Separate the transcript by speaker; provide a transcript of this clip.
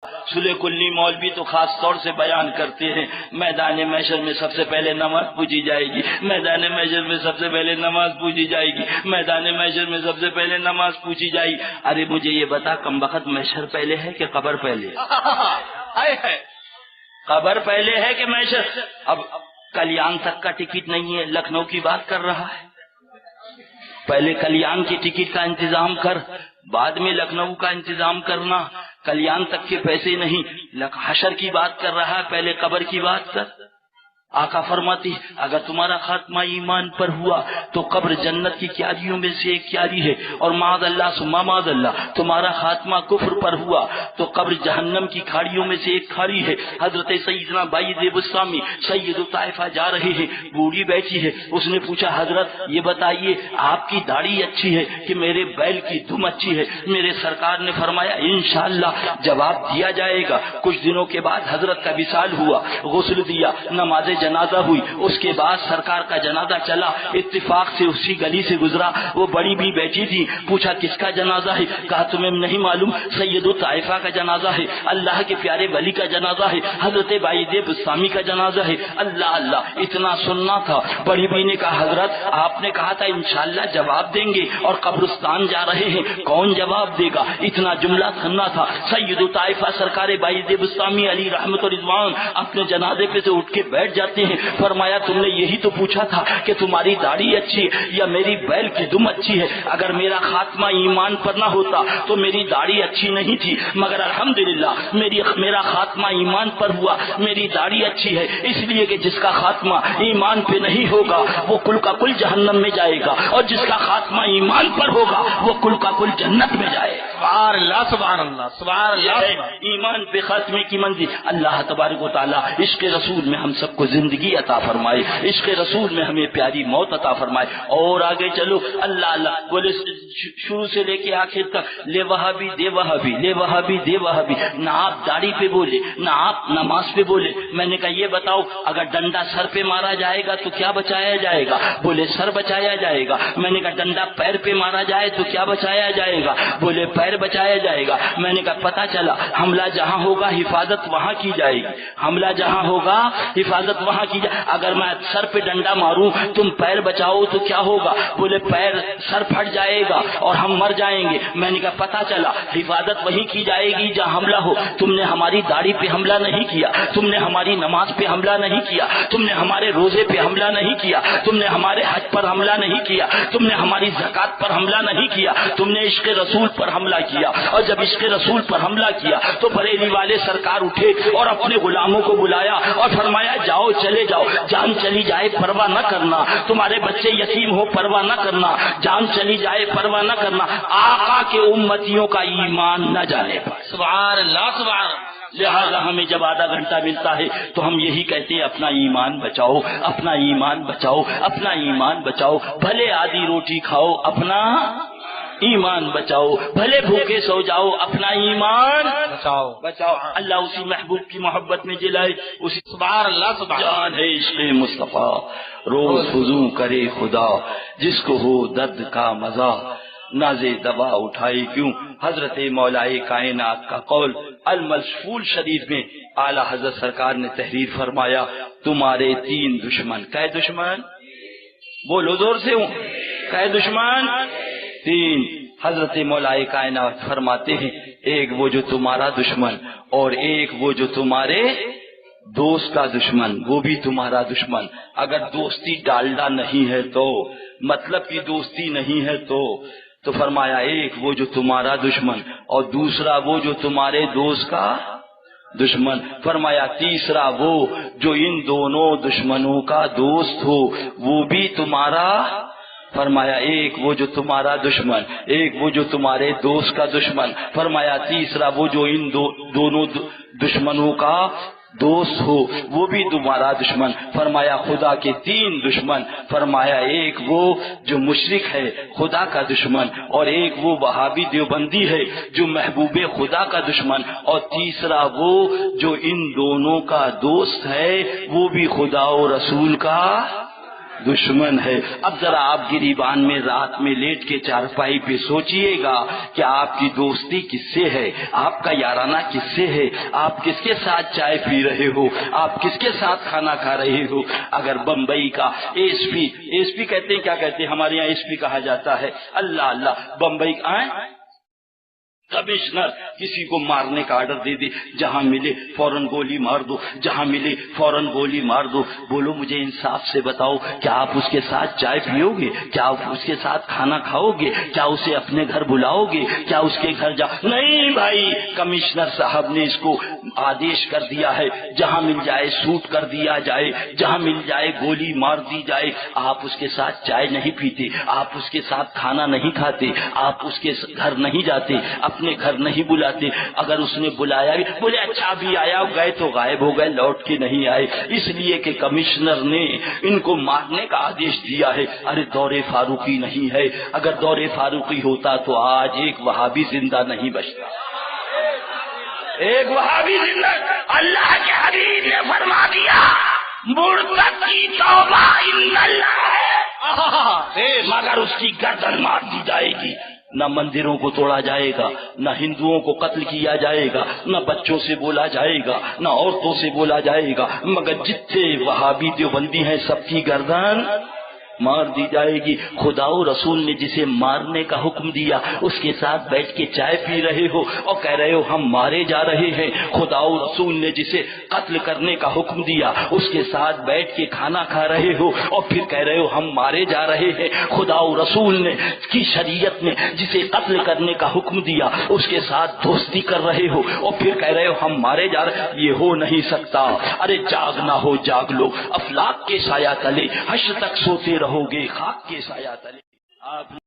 Speaker 1: سلح کلی مولوی تو خاص طور سے بیان کرتے ہیں میدان محشر میں سب سے پہلے نماز پوچھی جائے گی، میدان محشر میں سب سے پہلے نماز پوچھی جائے گی، میدان محشر میں سب سے پہلے نماز پوچھی جائے گی۔ ارے مجھے یہ بتا کمبخت محشر پہلے ہے کہ قبر پہلے ہے؟ قبر پہلے ہے کہ محشر؟ اب کلیان تک کا ٹکٹ نہیں ہے، لکھنؤ کی بات کر رہا ہے، پہلے کلیان کی ٹکٹ کا انتظام کر، بعد میں لکھنؤ کا انتظام کرنا۔ کلیان تک کے پیسے نہیں، حشر کی بات کر رہا ہے، پہلے قبر کی بات کر۔ آقا فرماتی اگر تمہارا خاتمہ ایمان پر ہوا تو قبر جنت کی کیاریوں میں سے ایک کیاری ہے، اور معاذ اللہ ثم معاذ اللہ تمہارا خاتمہ کفر پر ہوا تو قبر جہنم کی کھاڑیوں میں سے ایک کھاڑی ہے۔ حضرت سیدنا بائی دیب السامی سید الطائفہ جا رہے ہیں، بوڑھی بیٹھی ہے، اس نے پوچھا حضرت یہ بتائیے آپ کی داڑھی اچھی ہے کہ میرے بیل کی دم اچھی ہے؟ میرے سرکار نے فرمایا انشاءاللہ جواب دیا جائے گا۔ کچھ دنوں کے بعد حضرت کا وصال ہوا، غسل دیا، نماز جنازہ ہوئی، اس کے بعد سرکار کا جنازہ چلا، اتفاق سے اسی گلی سے گزرا، وہ بڑی بھی بیٹھی تھی، پوچھا کس کا جنازہ ہے؟ کہا تمہیں نہیں معلوم سید الطائفہ کا جنازہ ہے، اللہ کے پیارے ولی کا جنازہ ہے، حضرت بائی دیب السامی کا جنازہ ہے۔ اللہ اللہ اتنا سننا تھا۔ بڑی بی نے کہا حضرت آپ نے کہا تھا انشاءاللہ جواب دیں گے اور قبرستان جا رہے ہیں، کون جواب دے گا؟ اتنا جملہ سننا تھا۔ سید الطائفہ سرکار بائی دیب السامی علی رحمت و رضوان اپنے جنازے پہ سے اٹھ کے بیٹھ جاتے ہیں۔ فرمایا تم نے یہی تو پوچھا تھا کہ تمہاری داڑھی اچھی ہے یا میری بیل کی دم اچھی ہے؟ اگر میرا خاتمہ ایمان پر نہ ہوتا تو میری داڑھی اچھی نہیں تھی، مگر الحمدللہ میرا خاتمہ ایمان پر ہوا، میری داڑھی اچھی ہے، اس لیے کہ جس کا خاتمہ ایمان پہ نہیں ہوگا وہ کل کا کل جہنم میں جائے گا، اور جس کا خاتمہ ایمان پر ہوگا وہ کل کا کل جنت میں جائے گا۔
Speaker 2: سبحان اللہ سبحان اللہ سبحان اللہ۔
Speaker 1: ایمان پہ خاتمے کی منزل اللہ تبارک و تعالی عشق رسول میں ہم سب کو زندگی عطا فرمائے، عشق رسول میں ہمیں پیاری موت عطا فرمائے۔ اور آگے چلو، اللہ اللہ بولے شروع سے لے کے آخر تک، لے وہابی دے وہابی، لے وہابی دے وہابی، نہ آپ داڑھی پہ بولے نہ آپ نماز پہ بولے۔ میں نے کہا یہ بتاؤ اگر ڈنڈا سر پہ مارا جائے گا تو کیا بچایا جائے گا؟ بولے سر بچایا جائے گا۔ میں نے کہا ڈنڈا پیر پہ مارا جائے تو کیا بچایا جائے گا؟ بولے پیر بچایا جائے گا۔ میں نے کہا پتہ چلا حملہ جہاں ہوگا حفاظت وہاں کی جائے گی، حملہ جہاں ہوگا حفاظت وہاں کی جائے۔ اگر میں سر پہ ڈنڈا ماروں تم پیر بچاؤ تو کیا ہوگا؟ بولے پیر سر پھٹ جائے گا اور ہم مر جائیں گے۔ میں نے کہا پتہ چلا حفاظت وہیں کی جائے گی جہاں حملہ ہو۔ تم نے ہماری داڑھی پہ حملہ نہیں کیا، تم نے ہماری نماز پہ حملہ نہیں کیا، تم نے ہمارے روزے پہ حملہ نہیں کیا، تم نے ہمارے حج پر حملہ نہیں کیا، تم نے ہماری زکات پر حملہ نہیں کیا، تم نے عشق رسول پر حملہ کیا۔ اور جب عشق رسول پر حملہ کیا تو بریلی والے سرکار اٹھے اور اپنے غلاموں کو بلایا اور فرمایا جاؤ چلے جاؤ، جان چلی جائے پرواہ نہ کرنا، تمہارے بچے یتیم ہو پرواہ نہ کرنا، جان چلی جائے پرواہ نہ کرنا، آقا کے امتیوں کا ایمان نہ جانے پائے۔
Speaker 2: سبحان اللہ سبحان اللہ۔
Speaker 1: لہذا ہمیں جب آدھا گھنٹہ ملتا ہے تو ہم یہی کہتے ہیں اپنا ایمان بچاؤ، اپنا ایمان بچاؤ، اپنا ایمان بچاؤ، بھلے آدھی روٹی کھاؤ اپنا ایمان بچاؤ، بھلے بھوکے سو جاؤ اپنا ایمان بچاؤ۔ اللہ اسی محبوب کی محبت میں جلائے، اسی
Speaker 2: سبحان اللہ سبحان اللہ۔
Speaker 1: جان ہے عشق مصطفیٰ، روز وضو کرے خدا، جس کو ہو درد کا مزہ، ناز دوا اٹھائے کیوں۔ حضرت مولائے کائنات کا قول المشفول شریف میں اعلیٰ حضرت سرکار نے تحریر فرمایا، تمہارے تین دشمن، کئے دشمن؟ بولو زور سے ہوں، کئے دشمن؟ تین۔ حضرت مولائے کائنات فرماتے ہیں ایک وہ جو تمہارا دشمن، اور ایک وہ جو تمہارے دوست کا دشمن، وہ بھی تمہارا دشمن۔ اگر دوستی ڈالڈا نہیں ہے تو، مطلب کی دوستی نہیں ہے تو فرمایا ایک وہ جو تمہارا دشمن اور دوسرا وہ جو تمہارے دوست کا دشمن۔ فرمایا تیسرا وہ جو ان دونوں دشمنوں کا دوست ہو، وہ بھی تمہارا۔ فرمایا ایک وہ جو تمہارا دشمن، ایک وہ جو تمہارے دوست کا دشمن۔ فرمایا تیسرا وہ جو ان دونوں دشمنوں کا دوست ہو، وہ بھی تمہارا دشمن۔ فرمایا خدا کے تین دشمن۔ فرمایا ایک وہ جو مشرک ہے خدا کا دشمن، اور ایک وہ وہابی دیوبندی ہے جو محبوب خدا کا دشمن، اور تیسرا وہ جو ان دونوں کا دوست ہے وہ بھی خدا و رسول کا دشمن ہے۔ اب ذرا آپ گریبان میں رات میں لیٹ کے چارپائی پہ سوچئے گا کہ آپ کی دوستی کس سے ہے، آپ کا یارانہ کس سے ہے، آپ کس کے ساتھ چائے پی رہے ہو، آپ کس کے ساتھ کھانا کھا رہے ہو۔ اگر بمبئی کا ایس پی کہتے ہیں، کیا کہتے ہیں ہمارے یہاں ایس پی کہا جاتا ہے، اللہ اللہ، بمبئی آئے کمشنر کسی کو مارنے کا آرڈر دے دے، جہاں ملے فوراً گولی مار دو، جہاں ملے فوراً گولی مار دو۔ بولو مجھے انصاف سے بتاؤ، کیا آپ اس کے ساتھ چائے پیو گے، کیا آپ اس کے ساتھ کھانا کھاؤ گے، کیا اسے اپنے گھر بلاؤ گے، کیا اس کے گھر نہیں بھائی، کمشنر صاحب نے اس کو آدیش کر دیا ہے، جہاں مل جائے سوٹ کر دیا جائے، جہاں مل جائے گولی مار دی جائے۔ آپ اس کے ساتھ چائے نہیں پیتے، آپ اس کے ساتھ کھانا نہیں کھاتے، آپ اس کے گھر نہیں جاتے، اپنے گھر نہیں بلاتے۔ اگر اس نے بلایا بھی، بولے اچھا بھی آیا، گئے تو غائب ہو گئے، لوٹ کے نہیں آئے، اس لیے کہ کمشنر نے ان کو مارنے کا آدیش دیا ہے۔ ارے دور فاروقی نہیں ہے، اگر دور فاروقی ہوتا تو آج ایک وہابی زندہ نہیں بچتا، ایک وہابی زندہ۔ اللہ کے حبیب نے فرما دیا مرتد کی توبہ ان اللہ ہے، مگر اس کی گردن مار دی جائے گی۔ نہ مندروں کو توڑا جائے گا، نہ ہندوؤں کو قتل کیا جائے گا، نہ بچوں سے بولا جائے گا، نہ عورتوں سے بولا جائے گا، مگر جتنے وہابی دیوبندی ہیں سب کی گردن مار دی جائے گی۔ خدا و رسول نے جسے مارنے کا حکم دیا، اس کے ساتھ بیٹھ کے چائے پی رہے ہو اور کہہ رہے ہو ہم مارے جا رہے ہیں۔ خدا و رسول نے جسے قتل کرنے کا حکم دیا، اس کے ساتھ بیٹھ کے کھانا کھا رہے ہو اور پھر کہہ رہے ہو ہم مارے جا رہے ہیں۔ خدا و رسول نے کی شریعت نے جسے قتل کرنے کا حکم دیا، اس کے ساتھ دوستی کر رہے ہو اور پھر کہہ رہے ہو ہم مارے جا رہے ہیں۔ یہ ہو نہیں سکتا۔ ارے جاگنا ہو جاگ لو، افلاک کے سایہ تلے حشر تک سوتے رہو گے، خاک کے سایہ تلے۔ آپ